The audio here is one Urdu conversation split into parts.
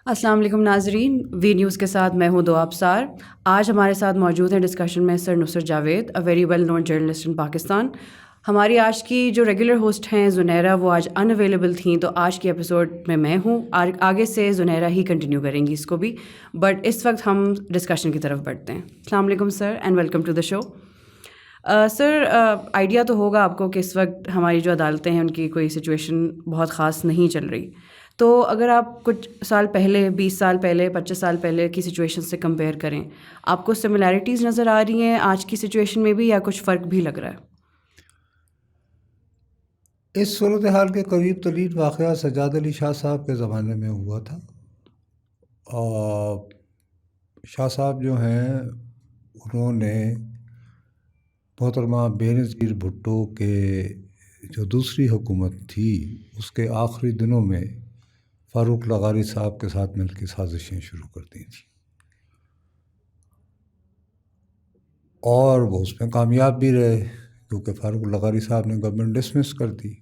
السلام علیکم ناظرین، وی نیوز کے ساتھ میں ہوں دو ابصار۔ آج ہمارے ساتھ موجود ہیں ڈسکشن میں sir Nusrat Javed, a very well known journalist in Pakistan. ہماری آج کی جو ریگولر ہوسٹ ہیں زنیرہ، وہ آج ان اویلیبل تھیں، تو آج کے ایپیسوڈ میں ہوں۔ آگے سے زنیرہ ہی کنٹینیو کریں گی اس کو بھی، بٹ اس وقت ہم ڈسکشن کی طرف بڑھتے ہیں۔ السلام علیکم sir and welcome to the show. Sir, idea تو ہوگا آپ کو کہ اس وقت ہماری جو عدالتیں ہیں ان کی کوئی سچویشن بہت خاص نہیں چل رہی، تو اگر آپ کچھ سال پہلے، 20 سال پہلے، 25 سال پہلے کی سچویشن سے کمپیئر کریں، آپ کو سملیرٹیز نظر آ رہی ہیں آج کی سچویشن میں بھی، یا کچھ فرق بھی لگ رہا ہے؟ اس صورتحال کے قریب ترین واقعہ سجاد علی شاہ صاحب کے زمانے میں ہوا تھا۔ اور شاہ صاحب جو ہیں انہوں نے محترمہ بینظیر بھٹو کے جو دوسری حکومت تھی اس کے آخری دنوں میں فاروق لغاری صاحب کے ساتھ مل کے سازشیں شروع کر دی تھیں، اور وہ اس میں کامیاب بھی رہے کیونکہ فاروق لغاری صاحب نے گورنمنٹ ڈسمس کر دی۔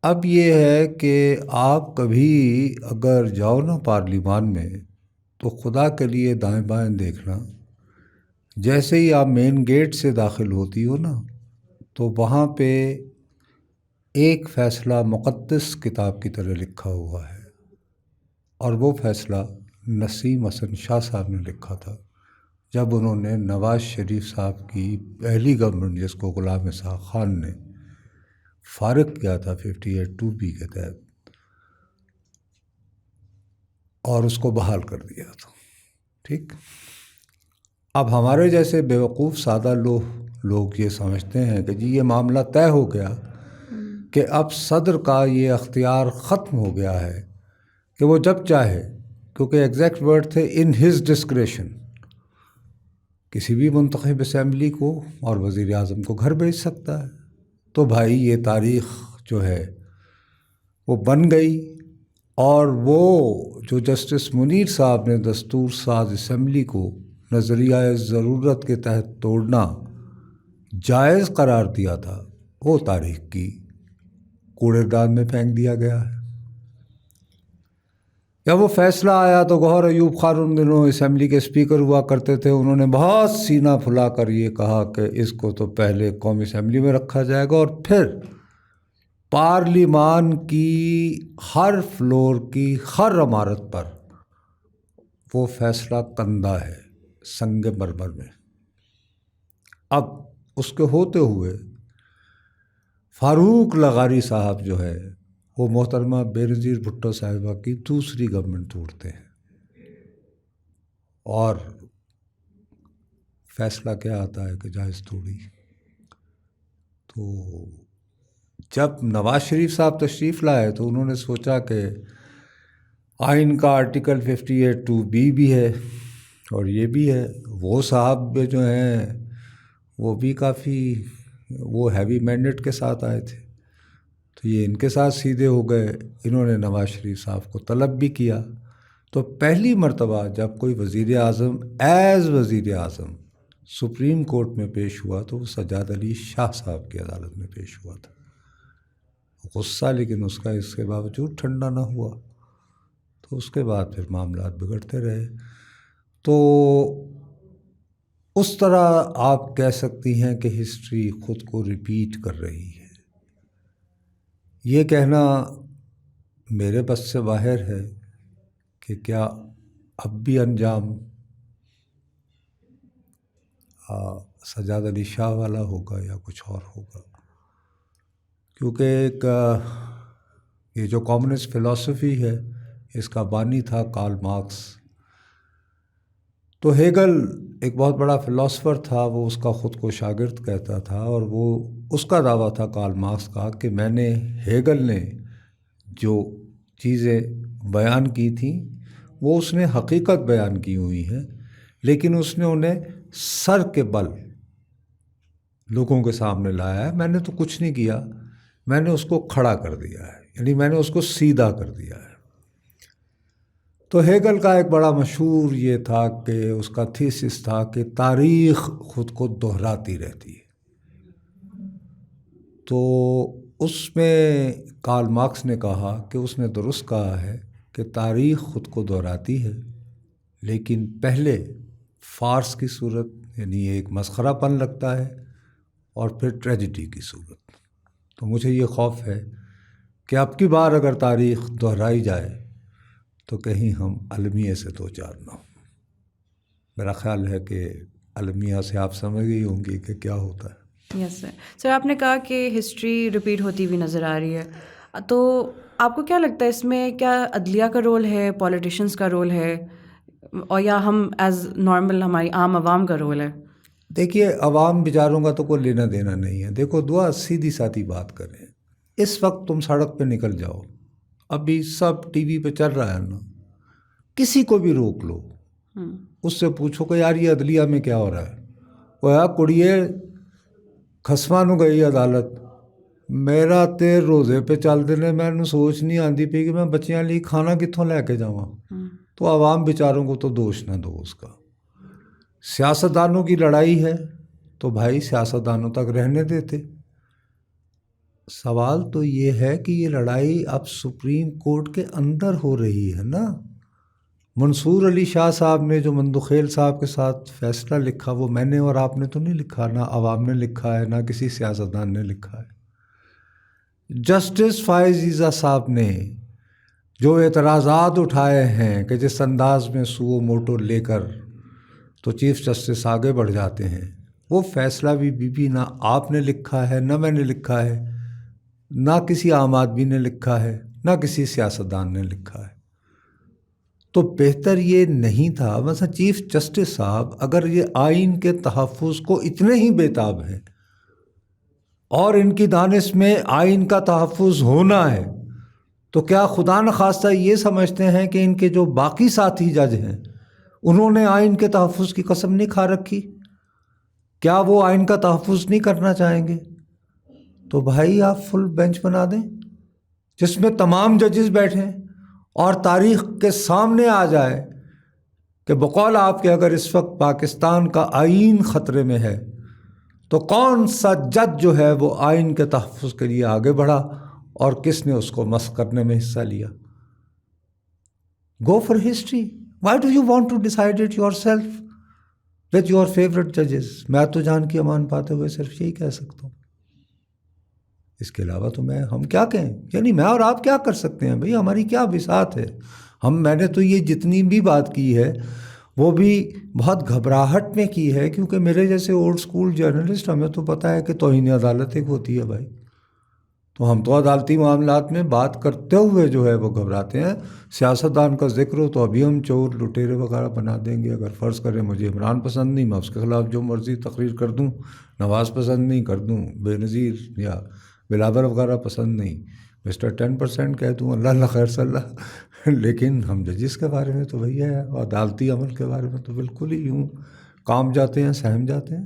اب یہ ہے کہ آپ کبھی اگر جاؤ نا پارلیمان میں، تو خدا کے لیے دائیں بائیں دیکھنا، جیسے ہی آپ مین گیٹ سے داخل ہوتی ہو نا، تو وہاں پہ ایک فیصلہ مقدس کتاب کی طرح لکھا ہوا ہے، اور وہ فیصلہ نسیم حسن شاہ صاحب نے لکھا تھا جب انہوں نے نواز شریف صاحب کی پہلی گورنمنٹ، جس کو غلام اسحاق خان نے فارغ کیا تھا 58(2)B کے تحت، اور اس کو بحال کر دیا تھا۔ ٹھیک، اب ہمارے جیسے بیوقوف سادہ لوگ یہ سمجھتے ہیں کہ جی یہ معاملہ طے ہو گیا، کہ اب صدر کا یہ اختیار ختم ہو گیا ہے کہ وہ جب چاہے، کیونکہ ایگزیکٹ ورڈ تھے ان ہز ڈسکریشن، کسی بھی منتخب اسمبلی کو اور وزیر اعظم کو گھر بھیج سکتا ہے۔ تو بھائی یہ تاریخ جو ہے وہ بن گئی، اور وہ جو جسٹس منیر صاحب نے دستور ساز اسمبلی کو نظریہ ضرورت کے تحت توڑنا جائز قرار دیا تھا، وہ تاریخ کی کوڑے دان میں پھینک دیا گیا ہے۔ جب وہ فیصلہ آیا تو گوہر ایوب خان ان دنوں اسمبلی کے اسپیکر ہوا کرتے تھے، انہوں نے بہت سینہ پھلا کر یہ کہا کہ اس کو تو پہلے قومی اسمبلی میں رکھا جائے گا، اور پھر پارلیمان کی ہر فلور کی ہر عمارت پر وہ فیصلہ کندہ ہے سنگ مرمر میں۔ اب اس کے ہوتے ہوئے فاروق لغاری صاحب جو ہے وہ محترمہ بینظیر بھٹو صاحبہ کی دوسری گورنمنٹ توڑتے ہیں، اور فیصلہ کیا آتا ہے کہ جائز توڑی۔ تو جب نواز شریف صاحب تشریف لائے تو انہوں نے سوچا کہ آئین کا آرٹیکل 58(2)B بھی ہے اور یہ بھی ہے، وہ صاحب جو ہیں وہ بھی کافی وہ ہیوی مینڈیٹ کے ساتھ آئے تھے، تو یہ ان کے ساتھ سیدھے ہو گئے۔ انہوں نے نواز شریف صاحب کو طلب بھی کیا، تو پہلی مرتبہ جب کوئی وزیر اعظم ایز وزیر اعظم سپریم کورٹ میں پیش ہوا تو وہ سجاد علی شاہ صاحب کی عدالت میں پیش ہوا تھا۔ غصہ لیکن اس کا اس کے باوجود ٹھنڈا نہ ہوا، تو اس کے بعد پھر معاملات بگڑتے رہے۔ تو اس طرح آپ کہہ سکتی ہیں کہ ہسٹری خود کو ریپیٹ کر رہی ہے۔ یہ کہنا میرے بس سے باہر ہے کہ کیا اب بھی انجام سجاد علی شاہ والا ہوگا یا کچھ اور ہوگا، کیونکہ ایک یہ جو کمیونسٹ فلسفی ہے اس کا بانی تھا کارل مارکس۔ تو ہیگل ایک بہت بڑا فلسفر تھا، وہ اس کا خود کو شاگرد کہتا تھا، اور وہ اس کا دعویٰ تھا کارل مارکس کا کہ میں نے ہیگل نے جو چیزیں بیان کی تھیں وہ اس نے حقیقت بیان کی ہوئی ہیں، لیکن اس نے انہیں سر کے بل لوگوں کے سامنے لایا ہے۔ میں نے تو کچھ نہیں کیا، میں نے اس کو کھڑا کر دیا ہے، یعنی میں نے اس کو سیدھا کر دیا ہے۔ تو ہیگل کا ایک بڑا مشہور یہ تھا کہ اس کا تھیسس تھا کہ تاریخ خود کو دہراتی رہتی ہے۔ تو اس میں کارل مارکس نے کہا کہ اس نے درست کہا ہے کہ تاریخ خود کو دہراتی ہے، لیکن پہلے فارس کی صورت یعنی ایک مسخرہ پن لگتا ہے اور پھر ٹریجڈی کی صورت۔ تو مجھے یہ خوف ہے کہ اب کی بار اگر تاریخ دہرائی جائے تو کہیں ہم المیہ سے دو چار نہ ہوں۔ میرا خیال ہے کہ المیہ سے آپ سمجھ گئی ہوں گی کہ کیا ہوتا ہے۔ یس سر۔ سر آپ نے کہا کہ ہسٹری ریپیٹ ہوتی ہوئی نظر آ رہی ہے، تو آپ کو کیا لگتا ہے اس میں کیا عدلیہ کا رول ہے، پولیٹیشنس کا رول ہے، اور یا ہم ایز نارمل ہماری عام عوام کا رول ہے؟ دیکھیے عوام بیچاروں کا تو کوئی لینا دینا نہیں ہے۔ دیکھو دعا سیدھی سادھی بات کریں، اس وقت تم سڑک پہ نکل جاؤ، ابھی سب ٹی وی پہ چل رہا ہے نا، کسی کو بھی روک لو، اس سے پوچھو کہ یار یہ عدلیہ میں کیا ہو رہا ہے، وہ یار کڑیے خسما نو گئی عدالت، میرا تے روزے پہ چل دینے میں سوچ نہیں آتی پی کہ میں بچیاں لی کھانا کتوں لے کے جاواں۔ تو عوام بیچاروں کو تو دوش نہ دو اس کا۔ سیاستدانوں کی لڑائی ہے تو بھائی سیاستدانوں تک رہنے دیتے۔ سوال تو یہ ہے کہ یہ لڑائی اب سپریم کورٹ کے اندر ہو رہی ہے نا۔ منصور علی شاہ صاحب نے جو مندوخیل صاحب کے ساتھ فیصلہ لکھا وہ میں نے اور آپ نے تو نہیں لکھا، نہ عوام نے لکھا ہے، نہ کسی سیاستدان نے لکھا ہے۔ جسٹس فائز عیسیٰ صاحب نے جو اعتراضات اٹھائے ہیں کہ جس انداز میں سو موٹو لے کر تو چیف جسٹس آگے بڑھ جاتے ہیں، وہ فیصلہ بھی نہ آپ نے لکھا ہے، نہ میں نے لکھا ہے، نہ کسی عام آدمی نے لکھا ہے، نہ کسی سیاستدان نے لکھا ہے۔ تو بہتر یہ نہیں تھا، مثلا چیف جسٹس صاحب اگر یہ آئین کے تحفظ کو اتنے ہی بیتاب ہیں اور ان کی دانش میں آئین کا تحفظ ہونا ہے، تو کیا خدا نخواستہ یہ سمجھتے ہیں کہ ان کے جو باقی ساتھی جج ہیں انہوں نے آئین کے تحفظ کی قسم نہیں کھا رکھی؟ کیا وہ آئین کا تحفظ نہیں کرنا چاہیں گے؟ تو بھائی آپ فل بینچ بنا دیں جس میں تمام ججز بیٹھیں اور تاریخ کے سامنے آ جائے کہ بقول آپ کے اگر اس وقت پاکستان کا آئین خطرے میں ہے تو کون سا جج جو ہے وہ آئین کے تحفظ کے لیے آگے بڑھا اور کس نے اس کو مسخ کرنے میں حصہ لیا۔ Go for history, why do you want to decide it yourself with your favourite ججز؟ میں تو جان کی امان پاتے ہوئے صرف یہی کہہ سکتا ہوں، اس کے علاوہ تو ہم کیا کہیں؟ یعنی میں اور آپ کیا کر سکتے ہیں بھئی؟ ہماری کیا بساط ہے؟ میں نے تو یہ جتنی بھی بات کی ہے وہ بھی بہت گھبراہٹ میں کی ہے، کیونکہ میرے جیسے اولڈ سکول جرنلسٹ ہمیں تو پتہ ہے کہ توہین عدالت ایک ہوتی ہے بھائی، تو ہم تو عدالتی معاملات میں بات کرتے ہوئے جو ہے وہ گھبراتے ہیں۔ سیاستدان کا ذکر ہو تو ابھی ہم چور لٹیرے وغیرہ بنا دیں گے۔ اگر فرض کریں مجھے عمران پسند نہیں، میں اس کے خلاف جو مرضی تقریر کر دوں، نواز پسند نہیں کر دوں، بے نظیر یا بلاول وغیرہ پسند نہیں، مسٹر 10% کہہ دوں، اللہ خیر صلی اللہ۔ لیکن ہم ججز کے بارے میں تو وہی ہے، اور عدالتی عمل کے بارے میں تو بالکل ہی یوں کام جاتے ہیں، سہم جاتے ہیں۔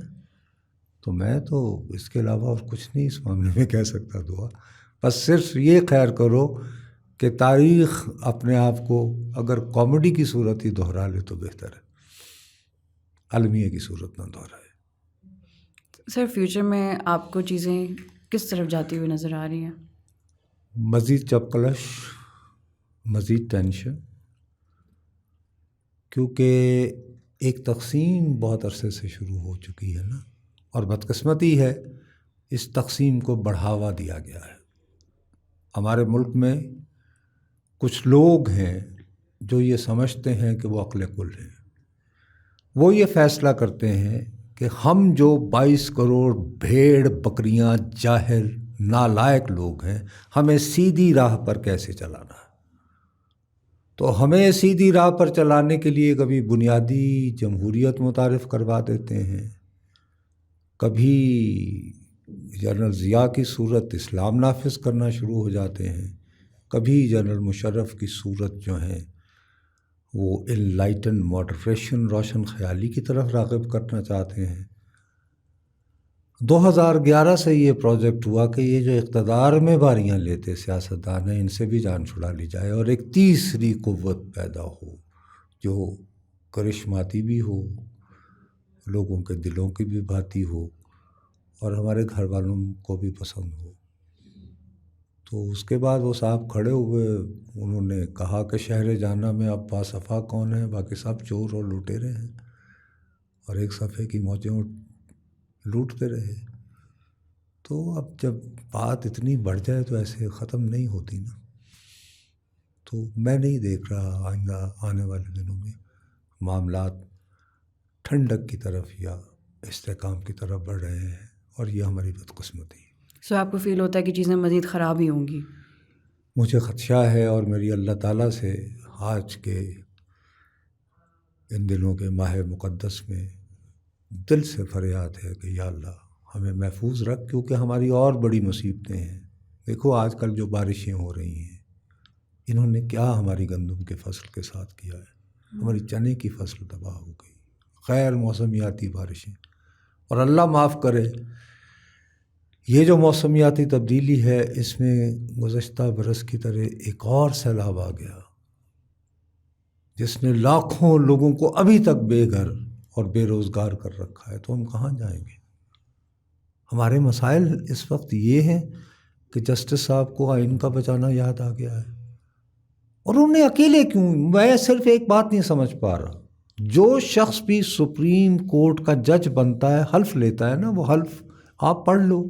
تو میں تو اس کے علاوہ اور کچھ نہیں اس معاملے میں کہہ سکتا دعا، بس صرف یہ خیر کرو کہ تاریخ اپنے آپ کو اگر کامیڈی کی صورت ہی دہرا لے تو بہتر ہے، المیہ کی صورت نہ دہرائے۔ سر فیوچر میں آپ کو چیزیں کس طرف جاتی ہوئی نظر آ رہی ہیں؟ مزید چپکلش، مزید ٹینشن، کیونکہ ایک تقسیم بہت عرصے سے شروع ہو چکی ہے نا، اور بدقسمتی ہے اس تقسیم کو بڑھاوا دیا گیا ہے۔ ہمارے ملک میں کچھ لوگ ہیں جو یہ سمجھتے ہیں کہ وہ عقل کل ہیں، وہ یہ فیصلہ کرتے ہیں کہ ہم جو 22 کروڑ بھیڑ بکریاں جاہل نالائق لوگ ہیں، ہمیں سیدھی راہ پر کیسے چلانا ہے۔ تو ہمیں سیدھی راہ پر چلانے کے لیے کبھی بنیادی جمہوریت متعارف کروا دیتے ہیں، کبھی جنرل ضیاء کی صورت اسلام نافذ کرنا شروع ہو جاتے ہیں، کبھی جنرل مشرف کی صورت جو ہیں وہ انلائٹن ماڈریشن روشن خیالی کی طرف راغب کرنا چاہتے ہیں۔ 2011 سے یہ پروجیکٹ ہوا کہ یہ جو اقتدار میں باریاں لیتے سیاستدان ہیں ان سے بھی جان چھڑا لی جائے اور ایک تیسری قوت پیدا ہو جو کرشماتی بھی ہو، لوگوں کے دلوں کی بھی بھاتی ہو اور ہمارے گھر والوں کو بھی پسند ہو۔ تو اس کے بعد وہ صاحب کھڑے ہوئے, انہوں نے کہا کہ شہر جانا میں اب باصفا کون ہے, باقی سب چور اور لوٹیرے ہیں, اور ایک صفحے کی موجیں لوٹتے رہے. تو اب جب بات اتنی بڑھ جائے تو ایسے ختم نہیں ہوتی نا. تو میں نہیں دیکھ رہا آئندہ آنے والے دنوں میں معاملات ٹھنڈک کی طرف یا استحکام کی طرف بڑھ رہے ہیں, اور یہ ہماری بدقسمتی ہے. سو آپ کو فیل ہوتا ہے کہ چیزیں مزید خراب ہی ہوں گی؟ مجھے خدشہ ہے, اور میری اللہ تعالیٰ سے آج کے ان دنوں کے ماہ مقدس میں دل سے فریاد ہے کہ یا اللہ ہمیں محفوظ رکھ, کیونکہ ہماری اور بڑی مصیبتیں ہیں. دیکھو آج کل جو بارشیں ہو رہی ہیں, انہوں نے کیا ہماری گندم کے فصل کے ساتھ کیا ہے. ہماری چنے کی فصل تباہ ہو گئی, غیر موسمیاتی بارشیں. اور اللہ معاف کرے, یہ جو موسمیاتی تبدیلی ہے اس میں گزشتہ برس کی طرح ایک اور سیلاب آ گیا جس نے لاکھوں لوگوں کو ابھی تک بے گھر اور بے روزگار کر رکھا ہے. تو ہم کہاں جائیں گے؟ ہمارے مسائل اس وقت یہ ہیں کہ جسٹس صاحب کو آئین کا بچانا یاد آ گیا ہے, اور انہوں نے اکیلے کیوں؟ میں صرف ایک بات نہیں سمجھ پا رہا, جو شخص بھی سپریم کورٹ کا جج بنتا ہے, حلف لیتا ہے نا, وہ حلف آپ پڑھ لو.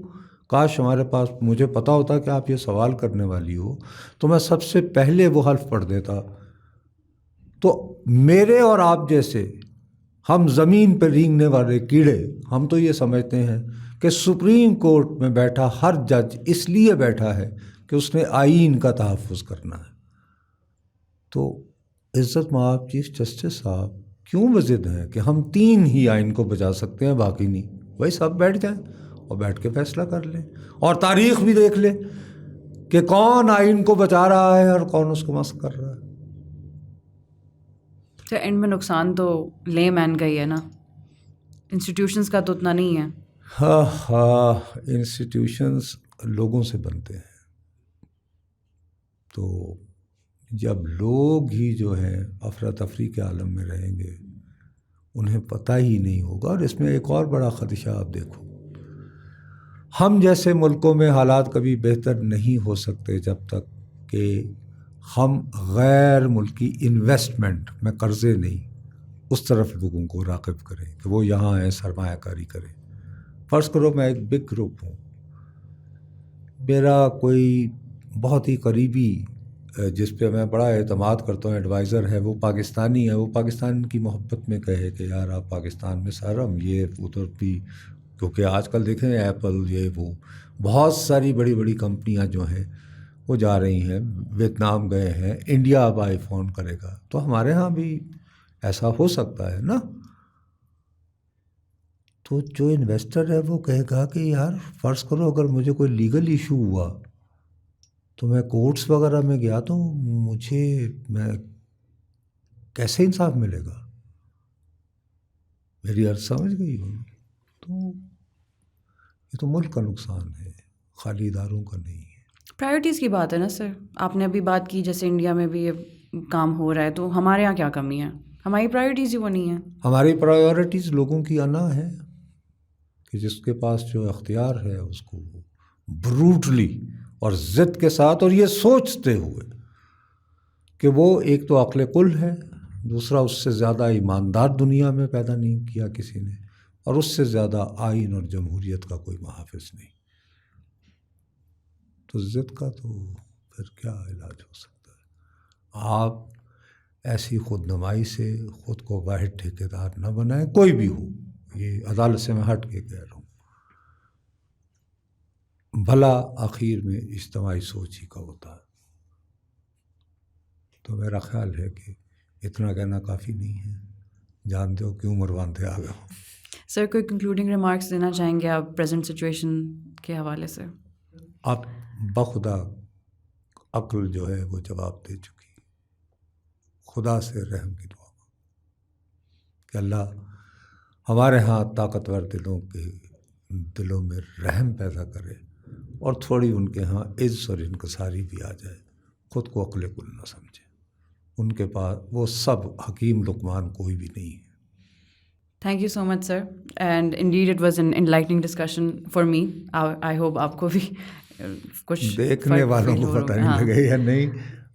کاش ہمارے پاس مجھے پتا ہوتا کہ آپ یہ سوال کرنے والی ہو, تو میں سب سے پہلے وہ حلف پڑھ دیتا. تو میرے اور آپ جیسے ہم زمین پہ رینگنے والے کیڑے, ہم تو یہ سمجھتے ہیں کہ سپریم کورٹ میں بیٹھا ہر جج اس لیے بیٹھا ہے کہ اس نے آئین کا تحفظ کرنا ہے. تو عزت مآب چیف جسٹس صاحب کیوں وزد ہیں کہ ہم 3 ہی آئین کو بچا سکتے ہیں, باقی نہیں؟ وہی سب بیٹھ جائیں اور بیٹھ کے فیصلہ کر لیں, اور تاریخ بھی دیکھ لیں کہ کون آئین کو بچا رہا ہے اور کون اس کو مسخ کر رہا ہے. تو اینڈ میں نقصان تو لے مین کا ہی ہے نا, انسٹیٹیوشنس کا تو اتنا نہیں ہے. ہاں, انسٹیٹیوشنس لوگوں سے بنتے ہیں. تو جب لوگ ہی جو ہیں افراتفری کے عالم میں رہیں گے, انہیں پتہ ہی نہیں ہوگا. اور اس میں ایک اور بڑا خدشہ آپ دیکھو, ہم جیسے ملکوں میں حالات کبھی بہتر نہیں ہو سکتے جب تک کہ ہم غیر ملکی انویسٹمنٹ میں قرضے نہیں, اس طرف لوگوں کو راغب کریں کہ وہ یہاں آئیں, سرمایہ کاری کریں. فرض کرو میں ایک بگ گروپ ہوں, میرا کوئی بہت ہی قریبی جس پہ میں بڑا اعتماد کرتا ہوں ایڈوائزر ہے, وہ پاکستانی ہے. وہ پاکستان کی محبت میں کہے کہ یار آپ پاکستان میں سر ہم یہ ادھر بھی, کیونکہ آج کل دیکھیں ایپل یہ وہ بہت ساری بڑی بڑی کمپنیاں جو ہیں وہ جا رہی ہیں, ویتنام گئے ہیں, انڈیا اب آئی فون کرے گا, تو ہمارے ہاں بھی ایسا ہو سکتا ہے نا. تو جو انویسٹر ہے وہ کہے گا کہ یار فرض کرو اگر مجھے کوئی لیگل ایشو ہوا تو میں کورٹس وغیرہ میں گیا تو میں کیسے انصاف ملے گا؟ میری عرض سمجھ گئی ہوں. تو یہ تو ملک کا نقصان ہے, خالی اداروں کا نہیں ہے. پرائیورٹیز کی بات ہے نا سر, آپ نے ابھی بات کی جیسے انڈیا میں بھی یہ کام ہو رہا ہے, تو ہمارے یہاں کیا کمی ہے؟ ہماری پرائیورٹیز ہی وہ نہیں ہیں. ہماری پرائیورٹیز لوگوں کی انا ہے کہ جس کے پاس جو اختیار ہے اس کو بروٹلی اور ضد کے ساتھ, اور یہ سوچتے ہوئے کہ وہ ایک تو عقل کل ہے, دوسرا اس سے زیادہ ایماندار دنیا میں پیدا نہیں کیا کسی نے, اور اس سے زیادہ آئین اور جمہوریت کا کوئی محافظ نہیں. تو ضد کا تو پھر کیا علاج ہو سکتا ہے؟ آپ ایسی خود نمائی سے خود کو واحد ٹھیکیدار نہ بنائیں, کوئی بھی ہو. یہ عدالت سے میں ہٹ کے کہہ رہا ہوں, بھلا آخر میں اجتماعی سوچ ہی کا ہوتا ہے. تو میرا خیال ہے کہ اتنا کہنا کافی نہیں ہے. جانتے ہو کیوں مرواندے آ گئے ہوں. سر کوئی کنکلوڈنگ ریمارکس دینا چاہیں گے آپ پریزنٹ سچویشن کے حوالے سے؟ اب بخدا عقل جو ہے وہ جواب دے چکی. خدا سے رحم کی دعا کہ اللہ ہمارے ہاں طاقتور دلوں میں رحم پیدا کرے, اور تھوڑی ان کے ہاں عز اور انکساری بھی آ جائے, خود کو عقل کل نہ سمجھے. ان کے پاس وہ سب حکیم لقمان کوئی بھی نہیں ہے. Thank you so much sir, and indeed it was an enlightening discussion for me. I hope آپ کو بھی کچھ دیکھنے والوں کو پتہ نہیں لگے یا نہیں.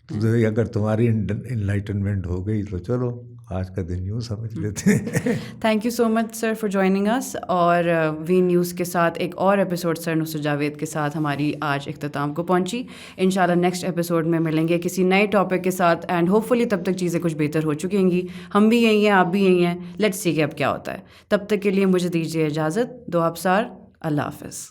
تو اگر تمہاری انلائٹنمنٹ ہو گئی تو چلو آج کا دن یوں سمجھ لیتے ہیں. Thank you so much sir for joining us. اور وی نیوز کے ساتھ ایک اور ایپیسوڈ سر نصرت جاوید کے ساتھ ہماری آج اختتام کو پہنچی. انشاءاللہ نیکسٹ ایپیسوڈ میں ملیں گے کسی نئے ٹاپک کے ساتھ اینڈ ہوپ فلی تب تک چیزیں کچھ بہتر ہو چکی ہوں گی. ہم بھی یہی ہیں, آپ بھی یہی ہیں. لیٹس سی کہ اب کیا ہوتا ہے. تب تک کے لیے مجھے دیجیے اجازت. دو ابصار. اللہ حافظ.